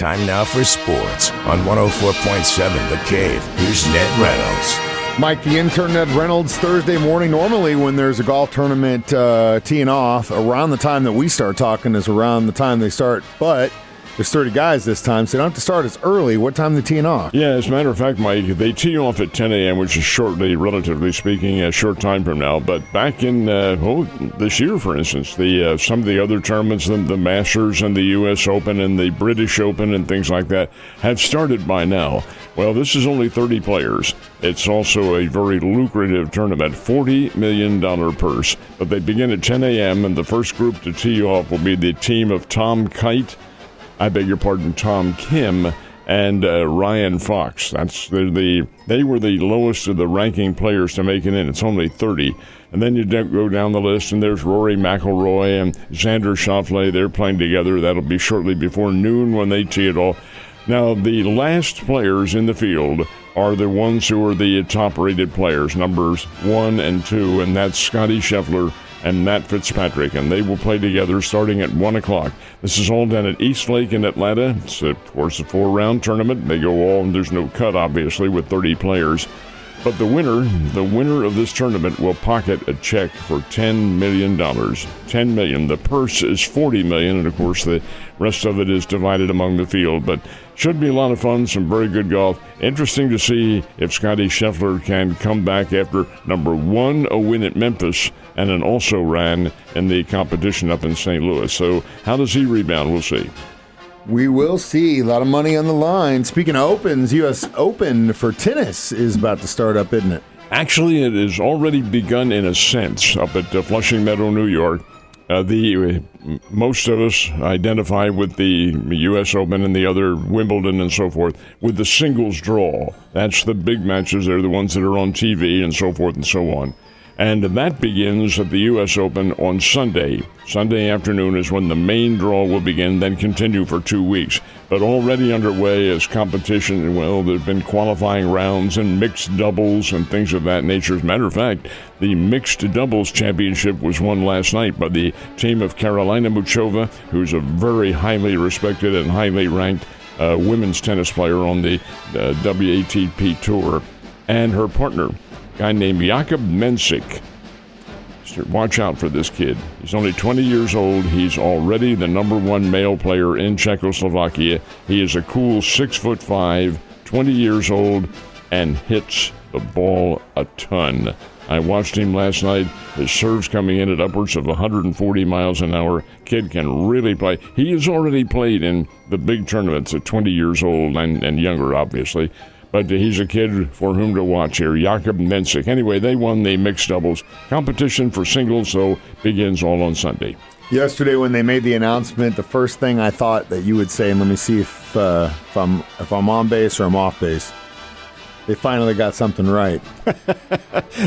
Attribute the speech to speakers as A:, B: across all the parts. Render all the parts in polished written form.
A: Time now for sports on 104.7 The Cave. Here's Ned Reynolds.
B: Mike, the intern, Ned Reynolds, Thursday morning. Normally when there's a golf tournament teeing off, around the time that we start talking is around the time they start. But there's 30 guys this time, so they don't have to start as early. What time are they teeing off?
C: Yeah, as a matter of fact, Mike, they tee off at 10 a.m., which is shortly, relatively speaking, a short time from now. But back in, this year, for instance, some of the other tournaments, the Masters and the U.S. Open and the British Open and things like that, have started by now. Well, this is only 30 players. It's also a very lucrative tournament, $40 million purse. But they begin at 10 a.m., and the first group to tee off will be the team of Tom Kim and Ryan Fox. They were the lowest of the ranking players to make it in. It's only 30. And then you go down the list, and there's Rory McIlroy and Xander Schauffele. They're playing together. That'll be shortly before noon when they tee it off. Now, the last players in the field are the ones who are the top-rated players, numbers 1 and 2, and that's Scottie Scheffler and Matt Fitzpatrick, and they will play together starting at 1 o'clock. This is all done at East Lake in Atlanta. It's, of course, a 4-round tournament. They go all, and there's no cut, obviously, with 30 players. But the winner of this tournament will pocket a check for $10 million. $10 million. The purse is $40 million, and, of course, the rest of it is divided among the field. But should be a lot of fun, some very good golf. Interesting to see if Scottie Scheffler can come back after, number one, a win at Memphis, and an also ran in the competition up in St. Louis. So how does he rebound? We'll see.
B: We will see. A lot of money on the line. Speaking of opens, U.S. Open for tennis is about to start up, isn't it?
C: Actually, it has already begun in a sense up at Flushing Meadow, New York. Most of us identify with the U.S. Open and the other Wimbledon and so forth with the singles draw. That's the big matches. They're the ones that are on TV and so forth and so on. And that begins at the U.S. Open on Sunday. Sunday afternoon is when the main draw will begin, then continue for 2 weeks. But already underway is competition. Well, there have been qualifying rounds and mixed doubles and things of that nature. As a matter of fact, the mixed doubles championship was won last night by the team of Karolina Muchova, who's a very highly respected and highly ranked women's tennis player on the WATP Tour, and her partner, guy named Jakub Mensik. Watch out for this kid. He's only 20 years old. He's already the number one male player in Czechoslovakia. He is a cool 6'5", 20 years old, and hits the ball a ton. I watched him last night. His serve's coming in at upwards of 140 miles an hour. Kid can really play. He has already played in the big tournaments at 20 years old and younger, obviously. But he's a kid for whom to watch here, Jakub Mensik. Anyway, they won the mixed doubles. Competition for singles, though, begins all on Sunday.
B: Yesterday when they made the announcement, the first thing I thought that you would say, and let me see if I'm on base or I'm off base, they finally got something right.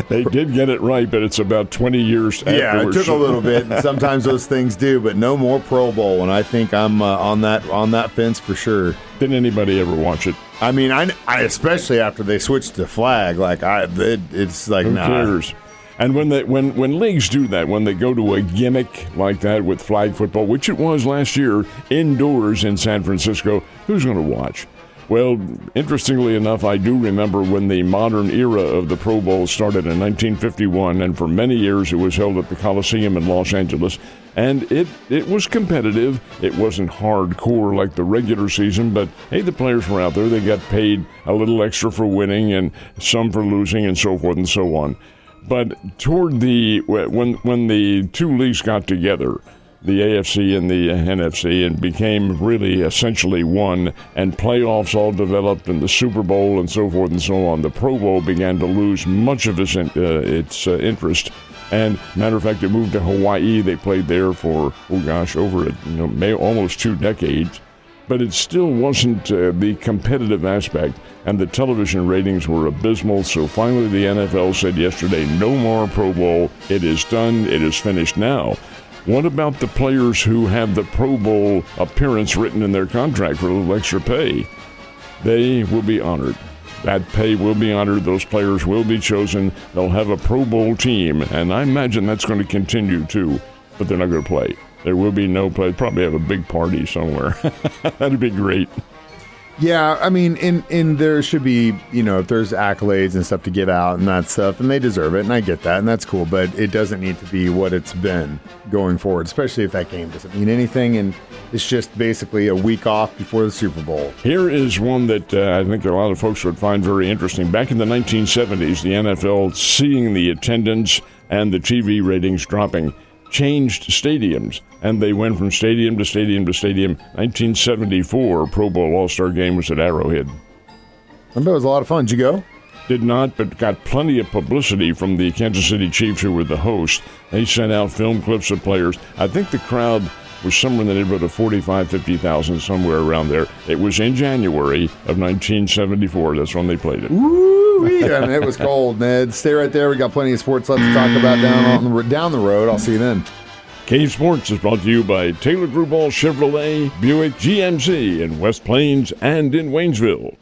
C: They did get it right, but it's about 20 years afterwards.
B: Yeah, it took a little bit, and sometimes those things do, but no more Pro Bowl, and I think I'm on that fence for sure.
C: Didn't anybody ever watch it?
B: I mean, I especially after they switched to flag, it's like,
C: who
B: nah.
C: cares? And when leagues do that, when they go to a gimmick like that with flag football, which it was last year indoors in San Francisco, who's going to watch? Well, interestingly enough, I do remember when the modern era of the Pro Bowl started in 1951, and for many years it was held at the Coliseum in Los Angeles. And it was competitive. It wasn't hardcore like the regular season, but hey, the players were out there. They got paid a little extra for winning and some for losing and so forth and so on. But toward when the two leagues got together, the AFC and the NFC, and became really essentially one, and playoffs all developed, and the Super Bowl and so forth and so on, the Pro Bowl began to lose much of its interest. And matter of fact, it moved to Hawaii. They played there for, over almost 2 decades. But it still wasn't the competitive aspect, and the television ratings were abysmal. So finally the NFL said yesterday, no more Pro Bowl. It is done. It is finished now. What about the players who have the Pro Bowl appearance written in their contract for a little extra pay? They will be honored. That pay will be honored. Those players will be chosen. They'll have a Pro Bowl team, and I imagine that's going to continue too, but they're not going to play. there will be no play. Probably have a big party somewhere. That'd be great.
B: Yeah, I mean, in there should be, if there's accolades and stuff to give out and that stuff, and they deserve it, and I get that, and that's cool, but it doesn't need to be what it's been going forward, especially if that game doesn't mean anything, and it's just basically a week off before the Super Bowl.
C: Here is one that I think a lot of folks would find very interesting. Back in the 1970s, the NFL, seeing the attendance and the TV ratings dropping, changed stadiums, and they went from stadium to stadium to stadium. 1974 Pro Bowl All-Star Game was at Arrowhead.
B: I bet it was a lot of fun. Did you go?
C: Did not, but got plenty of publicity from the Kansas City Chiefs, who were the host. They sent out film clips of players. I think the crowd was somewhere in the neighborhood of 45,000, 50,000, somewhere around there. It was in January of 1974. That's when they played it.
B: Woo! And it was cold, Ned. Stay right there. We got plenty of sports left to talk about down the road. I'll see you then.
C: Cave Sports is brought to you by Taylor Gruball Chevrolet, Buick, GMC in West Plains and in Waynesville.